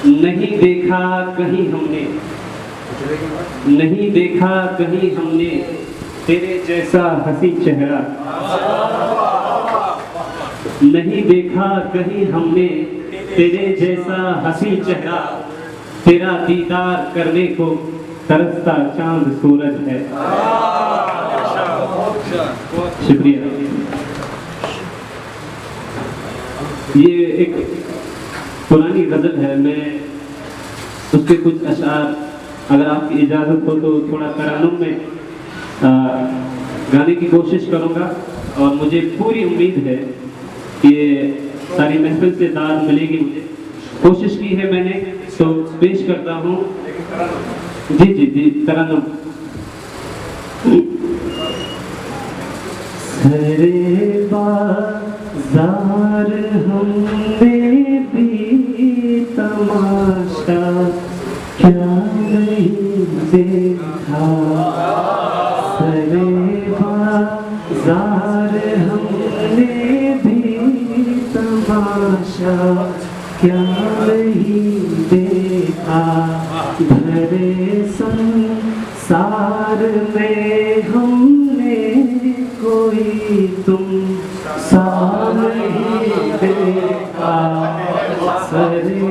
नहीं देखा कहीं हमने, नहीं देखा कहीं हमने तेरे जैसा हंसी चेहरा, नहीं देखा कहीं हमने तेरे जैसा हंसी चेहरा, तेरा दीदार करने को तरसता चांद सूरज है। शुक्रिया। ये एक पुरानी गजल है, मैं उसके कुछ अशआर अगर आपकी इजाज़त हो तो थोड़ा तरानुम में गाने की कोशिश करूँगा, और मुझे पूरी उम्मीद है कि सारी महफिल से दाद मिलेगी। मुझे कोशिश की है मैंने, तो पेश करता हूँ। जी जी जी, तरानुम। सरे बाज़ार हमने भी तमाशा क्या नहीं देखा, सरे बाज़ार हमने भी तमाशा क्या नहीं देखा, भरे संसार में हमने कोई तुम सा नहीं देखा, सरे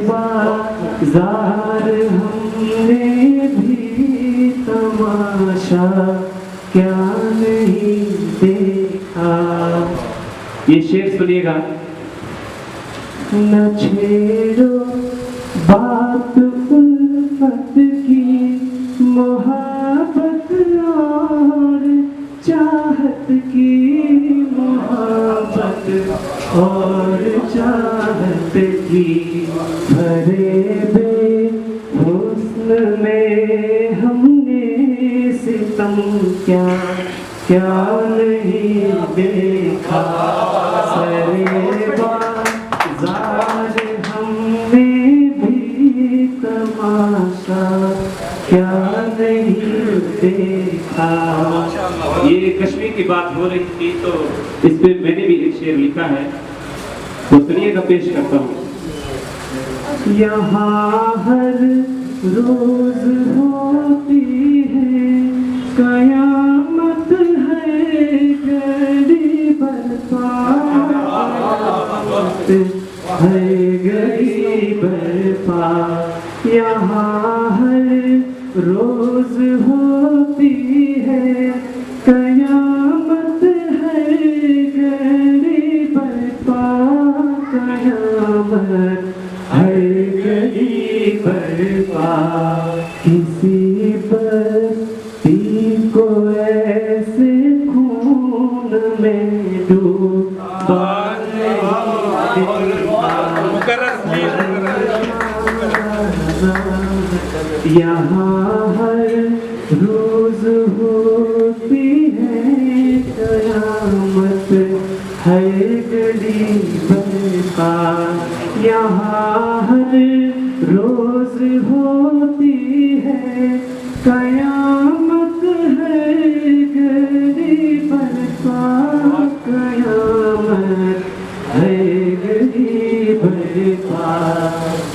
बाज़ार हमने भी तमाशा क्या नहीं देखा। ये शेर सुनिएगा। न छेड़ो बात उल्फत की, मोहब्बत और चाहत की, मोहब्बत और चाहत की, भरे बेहुस्न में हमने सितम क्या क्या नहीं देखा, सरे बाज़ार हमने भी तमाशा क्या नहीं देखा। ये कश्मीर की बात हो रही थी, तो इस पे मैंने भी एक शेर लिखा है, तो सुनिएगा, पेश करता हूँ। यहाँ हर रोज होती है कयामत, है गड़ी बरपा, है गड़ी बरपा, यहाँ हर रोज होती है कयामत, है गड़ी बरपा, कयामत है गड़ी बरपा, किसी बस्ती को ऐसे खून में डूबा यहाँ हर रोज होती है कयामत, है गली बरपा, यहाँ हर रोज होती है कयामत, है गली बरपा, कयामत है गली बरपा,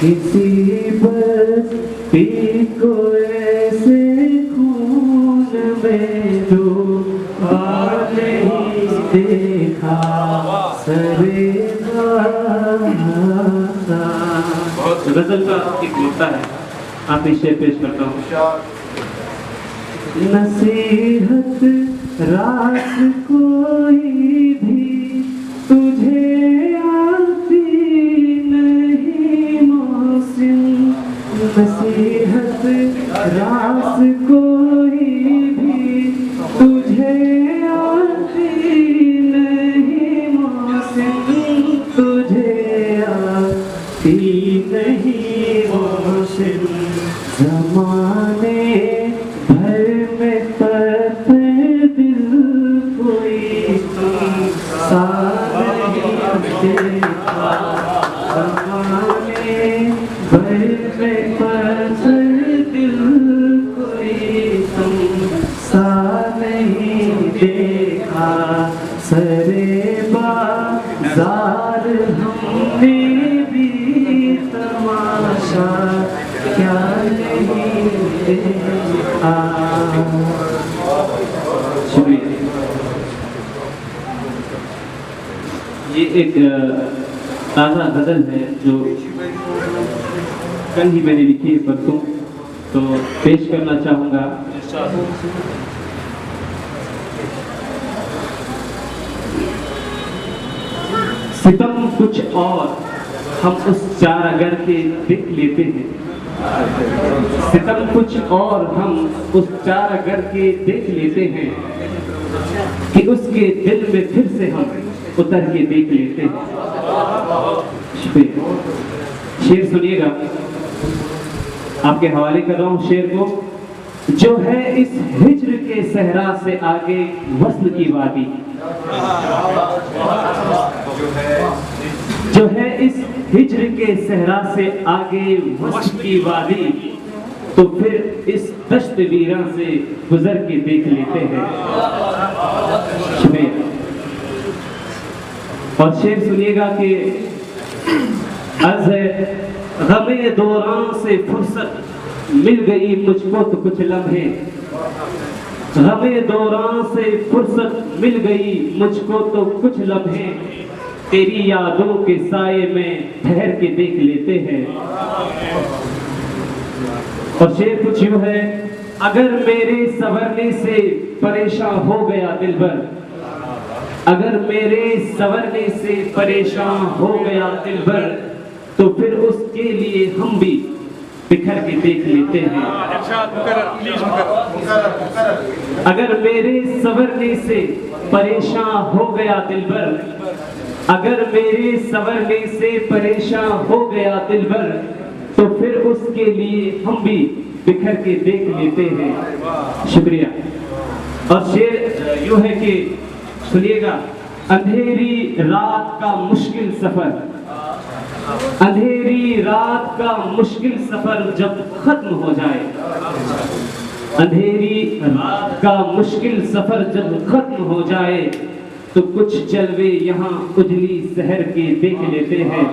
किसी बस्ती को ऐसे खून में डूबा नहीं देखा, सरे गजल का एक नुक्ता है, आप इसे पेश करता हूँ। नसीहत रात कोई भी तुझे आती नहीं मौसिम, नसीहत रात कोई भी तुझे आती नहीं मौसिम, तुझे आती नहीं मौसिम, ज़माने भर में पत दिल कोई सा नहीं देखा, ज़माने भर में पत दिल कोई सा नहीं देखा, सरे बाज़ार हमने भी तमाशा का क्या नहीं देखा। शुक्रिया। ये एक ताज़ा गज़ल है जो कल ही मैंने लिखी है, परसों, तो पेश करना चाहूँगा। सितम कुछ और हम उस चारागर के देख लेते हैं, सितम कुछ और हम उस चारागर के देख लेते हैं कि उसके दिल में फिर से हम उतर के देख लेते हैं। शेर सुनिएगा, आपके हवाले कर रहा हूं शेर को। जो है इस हिज्र के सहरा से आगे वस्ल की वादी, जो है इस हिज्र के सहरा से आगे वस्ल की वादी, तो फिर इस दश्त वीरा से गुजर के देख लेते हैं। और शेर सुनिएगा कि अर्ज़ है, गमे दौरान से फुर्सत मिल गई मुझको तो कुछ लम्हे, गमे दौरान से फुर्सत मिल गई मुझको तो कुछ लम्हे, तेरी यादों के साये में ठहर के देख लेते हैं। और शेर कुछ यूं है, अगर मेरे संवरने से परेशान हो गया दिलबर, अगर मेरे संवरने से परेशान हो गया दिलबर, तो फिर उसके लिए हम भी बिखर के देख लेते हैं। अगर मेरे संवरने से परेशान हो गया दिलबर, अगर मेरे संवरने से परेशान हो गया दिलबर, तो फिर उसके लिए हम भी बिखर के देख लेते हैं। शुक्रिया। और शेर यूं है कि सुनिएगा, अंधेरी रात का मुश्किल सफर, अंधेरी रात का मुश्किल सफर जब खत्म हो जाए, अंधेरी रात का मुश्किल सफर जब खत्म हो जाए, तो कुछ जलवे यहाँ उजली शहर के देख लेते हैं।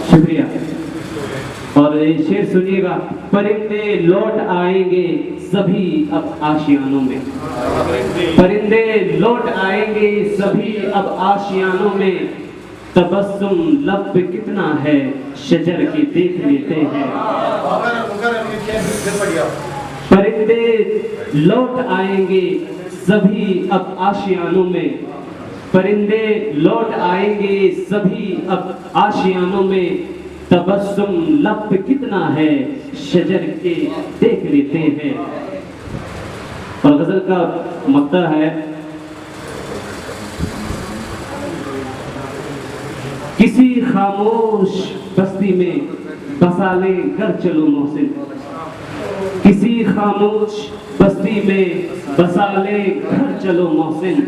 शुक्रिया। और शेर सुनिएगा, परिंदे लौट आएंगे सभी अब आशियानों में, परिंदे लौट आएंगे सभी अब आशियानों में, तबस्सुम लब पे कितना है शजर के देख लेते हैं। परिंदे लौट आएंगे सभी अब आशियानों में, परिंदे लौट आएंगे सभी अब आशियानों में, तबस्सुम लब पे कितना है शजर के देख लेते हैं। और गजल का मक्ता है, किसी खामोश बस्ती में बसा ले घर चलो मोहसिन, किसी खामोश बस्ती में बसा ले घर चलो मोहसिन,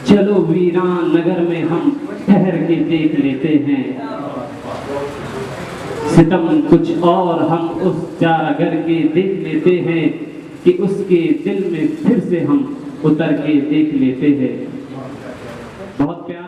चलो वीरान नगर में हम ठहर के देख लेते हैं। सितम कुछ और हम उस चारागर के देख लेते हैं कि उसके दिल में फिर से हम उतर के देख लेते हैं। बहुत प्यार।